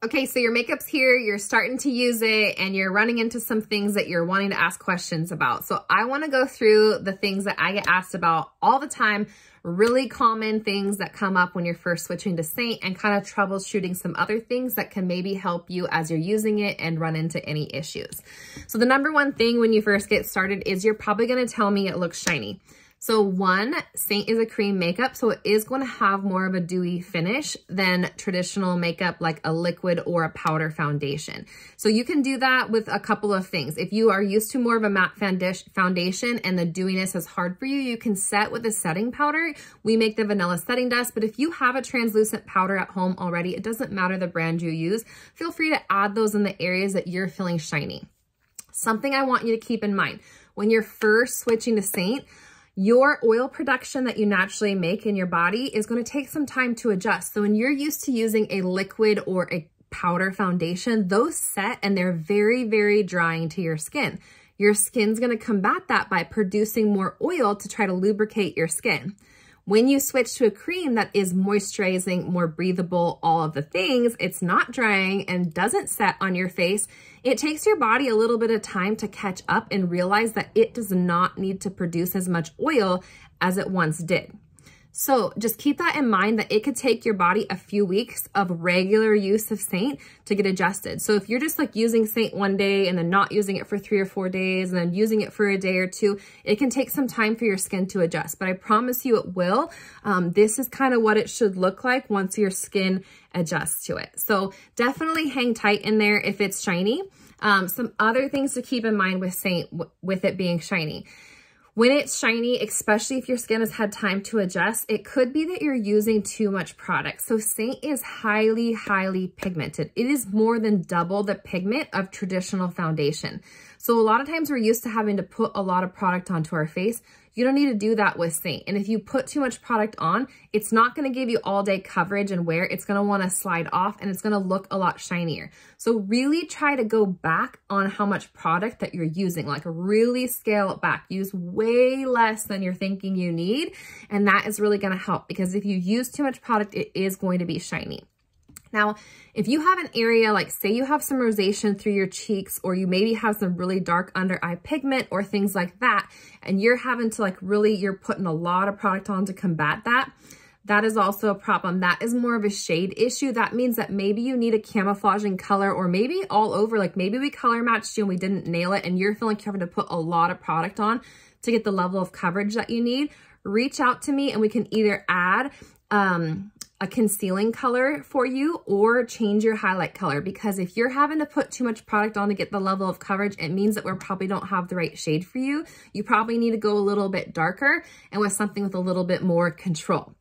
Okay, so your makeup's here, you're starting to use it, and you're running into some things that you're wanting to ask questions about. So I wanna go through the things that I get asked about all the time, really common things that come up when you're first switching to Seint, and kind of troubleshooting some other things that can maybe help you as you're using it and run into any issues. So the number one thing when you first get started is you're probably gonna tell me it looks shiny. So one, Seint is a cream makeup, so it is going to have more of a dewy finish than traditional makeup like a liquid or a powder foundation. So you can do that with a couple of things. If you are used to more of a matte foundation and the dewiness is hard for you, you can set with a setting powder. We make the vanilla setting dust, but if you have a translucent powder at home already, it doesn't matter the brand you use. Feel free to add those in the areas that you're feeling shiny. Something I want you to keep in mind, when you're first switching to Seint, your oil production that you naturally make in your body is going to take some time to adjust. So when you're used to using a liquid or a powder foundation, those set and they're very, very drying to your skin. Your skin's going to combat that by producing more oil to try to lubricate your skin. When you switch to a cream that is moisturizing, more breathable, all of the things, it's not drying and doesn't set on your face, it takes your body a little bit of time to catch up and realize that it does not need to produce as much oil as it once did. So just keep that in mind, that it could take your body a few weeks of regular use of Seint to get adjusted. So if you're just like using Seint one day and then not using it for 3 or 4 days and then using it for a day or two, it can take some time for your skin to adjust, but I promise you it will. This is kind of what it should look like once your skin adjusts to it. So definitely hang tight in there if it's shiny. Some other things to keep in mind with Seint, with it being shiny. When it's shiny, especially if your skin has had time to adjust, it could be that you're using too much product. So Seint is highly, highly pigmented. It is more than double the pigment of traditional foundation. So a lot of times we're used to having to put a lot of product onto our face. You don't need to do that with Seint. And if you put too much product on, it's not going to give you all day coverage and wear. It's going to want to slide off and it's going to look a lot shinier. So really try to go back on how much product that you're using, like really scale it back. Use way less than you're thinking you need. And that is really going to help, because if you use too much product, it is going to be shiny. Now, if you have an area, like say you have some rosacea through your cheeks, or you maybe have some really dark under eye pigment or things like that, and you're having to you're putting a lot of product on to combat that, that is also a problem. That is more of a shade issue. That means that maybe you need a camouflaging color, or maybe all over, like maybe we color matched you and we didn't nail it and you're feeling like you're having to put a lot of product on to get the level of coverage that you need. Reach out to me and we can either add a concealing color for you or change your highlight color, because if you're having to put too much product on to get the level of coverage, it means that we probably don't have the right shade for you. You probably need to go a little bit darker and with something with a little bit more control.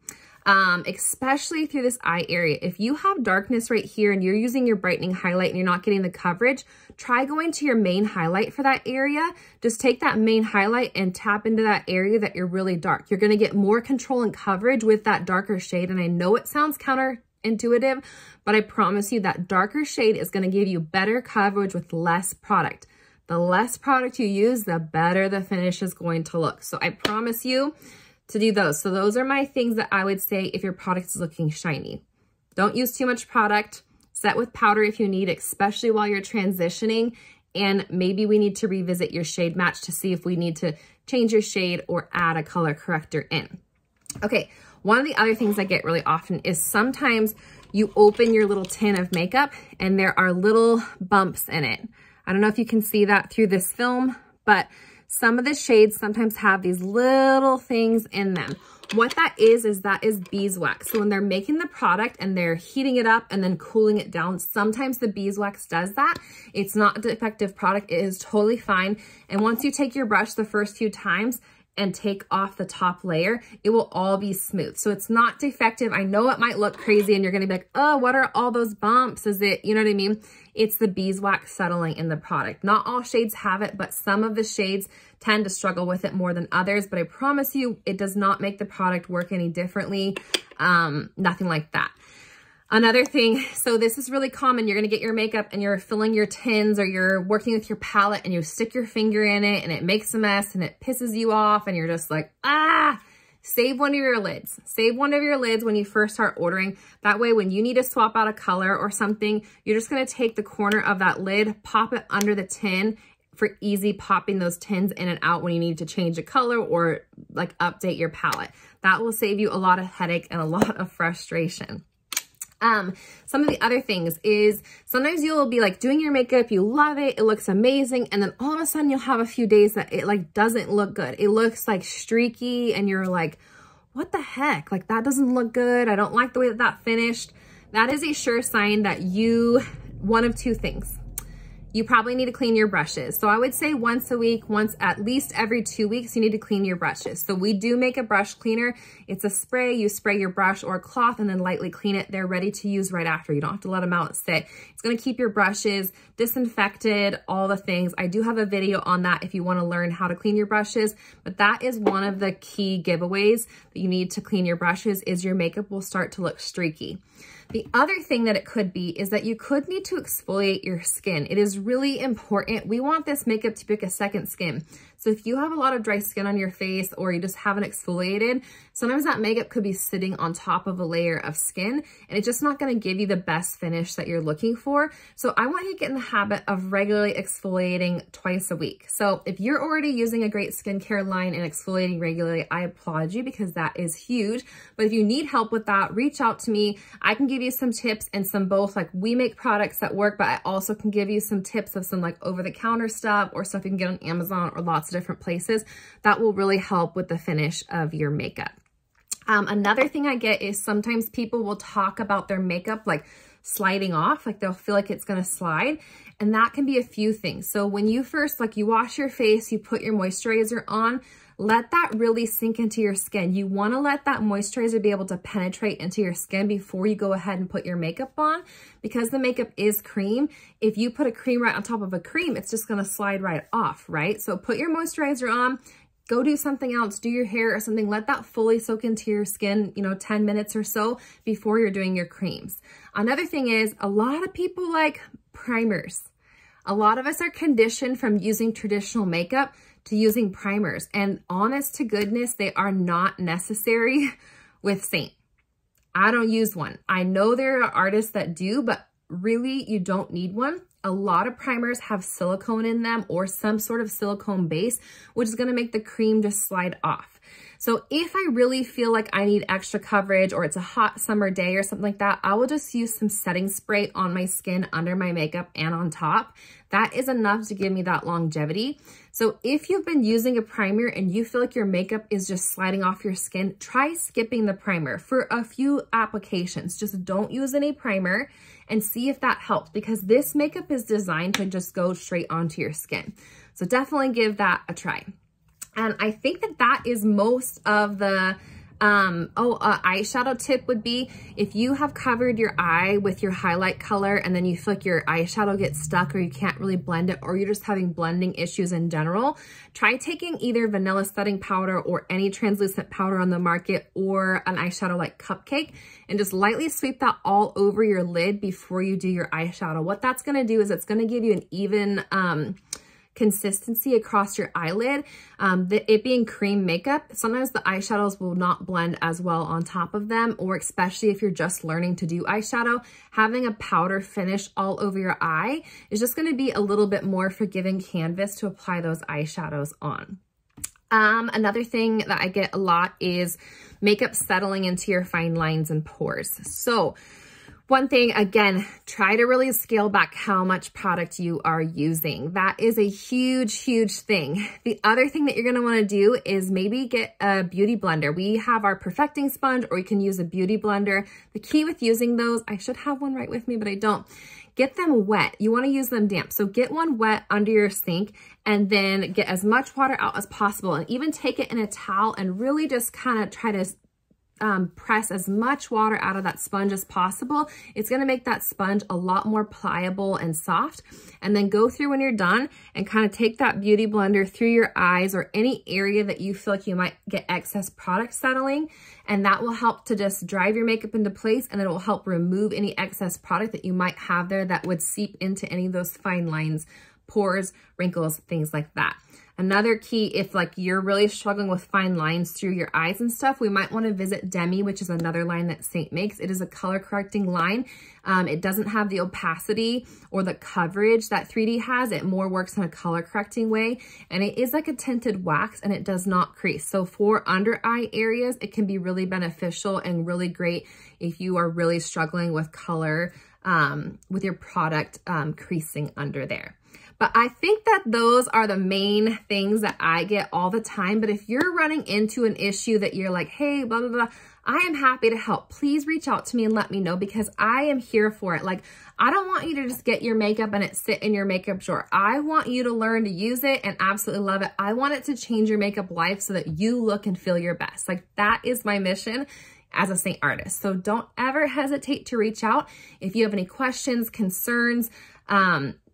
Especially through this eye area. If you have darkness right here and you're using your brightening highlight and you're not getting the coverage, try going to your main highlight for that area. Just take that main highlight and tap into that area that you're really dark. You're going to get more control and coverage with that darker shade. And I know it sounds counterintuitive, but I promise you that darker shade is going to give you better coverage with less product. The less product you use, the better the finish is going to look. So I promise you to do those. So those are my things that I would say if your product is looking shiny. Don't use too much product. Set with powder if you need, especially while you're transitioning. And maybe we need to revisit your shade match to see if we need to change your shade or add a color corrector in. Okay, one of the other things I get really often is sometimes you open your little tin of makeup and there are little bumps in it. I don't know if you can see that through this film, but some of the shades sometimes have these little things in them. What that is beeswax. So when they're making the product and they're heating it up and then cooling it down, sometimes the beeswax does that. It's not a defective product. It is totally fine. And once you take your brush the first few times and take off the top layer, it will all be smooth. So it's not defective. I know it might look crazy and you're gonna be like, oh, what are all those bumps? Is it, you know what I mean? It's the beeswax settling in the product. Not all shades have it, but some of the shades tend to struggle with it more than others. But I promise you, it does not make the product work any differently. Nothing like that. Another thing, so this is really common. You're going to get your makeup and you're filling your tins or you're working with your palette and you stick your finger in it and it makes a mess and it pisses you off and you're just like, ah, Save one of your lids. Save one of your lids when you first start ordering. That way, when you need to swap out a color or something, you're just gonna take the corner of that lid, pop it under the tin for easy popping those tins in and out when you need to change a color or like update your palette. That will save you a lot of headache and a lot of frustration. Some of the other things is sometimes you'll be like doing your makeup, you love it, it looks amazing, and then all of a sudden you'll have a few days that it like doesn't look good. It looks like streaky and you're like, what the heck? Like that doesn't look good. I don't like the way that that finished. That is a sure sign that one of two things. You probably need to clean your brushes. So I would say once a week, once at least every 2 weeks, you need to clean your brushes. So we do make a brush cleaner. It's a spray. You spray your brush or cloth and then lightly clean it. They're ready to use right after. You don't have to let them out and sit. It's gonna keep your brushes disinfected, all the things. I do have a video on that if you wanna learn how to clean your brushes, but that is one of the key giveaways that you need to clean your brushes is your makeup will start to look streaky. The other thing that it could be is that you could need to exfoliate your skin. It is really important. We want this makeup to be like a second skin. So if you have a lot of dry skin on your face or you just haven't exfoliated, sometimes that makeup could be sitting on top of a layer of skin and it's just not gonna give you the best finish that you're looking for. So I want you to get in the habit of regularly exfoliating twice a week. So if you're already using a great skincare line and exfoliating regularly, I applaud you because that is huge. But if you need help with that, reach out to me. I can give you some tips and some both, like we make products that work, but I also can give you some tips of some like over-the-counter stuff or stuff you can get on Amazon or lots of different places that will really help with the finish of your makeup. Another thing I get is sometimes people will talk about their makeup like sliding off, like they'll feel like it's gonna slide. And that can be a few things. So when you first, like you wash your face, you put your moisturizer on, let that really sink into your skin. You wanna let that moisturizer be able to penetrate into your skin before you go ahead and put your makeup on. Because the makeup is cream, if you put a cream right on top of a cream, it's just gonna slide right off, right? So put your moisturizer on, go do something else, do your hair or something, let that fully soak into your skin, 10 minutes or so before you're doing your creams. Another thing is a lot of people like primers. A lot of us are conditioned from using traditional makeup to using primers, and honest to goodness, they are not necessary with Seint. I don't use one. I know there are artists that do, but really you don't need one. A lot of primers have silicone in them or some sort of silicone base, which is gonna make the cream just slide off. So if I really feel like I need extra coverage or it's a hot summer day or something like that, I will just use some setting spray on my skin, under my makeup, and on top. That is enough to give me that longevity. So if you've been using a primer and you feel like your makeup is just sliding off your skin, try skipping the primer for a few applications. Just don't use any primer and see if that helps, because this makeup is designed to just go straight onto your skin. So definitely give that a try. And I think that that is most of the, eyeshadow tip would be if you have covered your eye with your highlight color and then you feel like your eyeshadow gets stuck or you can't really blend it or you're just having blending issues in general, try taking either vanilla setting powder or any translucent powder on the market or an eyeshadow like Cupcake and just lightly sweep that all over your lid before you do your eyeshadow. What that's gonna do is it's gonna give you an even, consistency across your eyelid. It being cream makeup, sometimes the eyeshadows will not blend as well on top of them, or especially if you're just learning to do eyeshadow, having a powder finish all over your eye is just going to be a little bit more forgiving canvas to apply those eyeshadows on. Another thing that I get a lot is makeup settling into your fine lines and pores. So one thing, again, try to really scale back how much product you are using. That is a huge, huge thing. The other thing that you're gonna wanna do is maybe get a beauty blender. We have our perfecting sponge, or you can use a beauty blender. The key with using those, I should have one right with me, but I don't. Get them wet. You wanna use them damp. So get one wet under your sink and then get as much water out as possible, and even take it in a towel and really just kind of try to press as much water out of that sponge as possible. It's gonna make that sponge a lot more pliable and soft. And then go through when you're done and kind of take that beauty blender through your eyes or any area that you feel like you might get excess product settling. And that will help to just drive your makeup into place, and then it will help remove any excess product that you might have there that would seep into any of those fine lines, pores, wrinkles, things like that. Another key, if like you're really struggling with fine lines through your eyes and stuff, we might want to visit Demi, which is another line that Seint makes. It is a color correcting line. It doesn't have the opacity or the coverage that 3D has. It more works in a color correcting way. And it is like a tinted wax and it does not crease. So for under eye areas, it can be really beneficial and really great if you are really struggling with color with your product creasing under there. But I think that those are the main things that I get all the time. But if you're running into an issue that you're like, hey, blah, blah, blah, I am happy to help. Please reach out to me and let me know because I am here for it. Like, I don't want you to just get your makeup and it sit in your makeup drawer. I want you to learn to use it and absolutely love it. I want it to change your makeup life so that you look and feel your best. Like, that is my mission as a Seint artist. So don't ever hesitate to reach out. If you have any questions, concerns,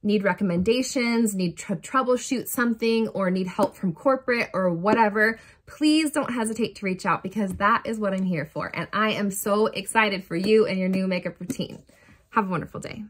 need recommendations, need to troubleshoot something, or need help from corporate or whatever, please don't hesitate to reach out because that is what I'm here for. And I am so excited for you and your new makeup routine. Have a wonderful day.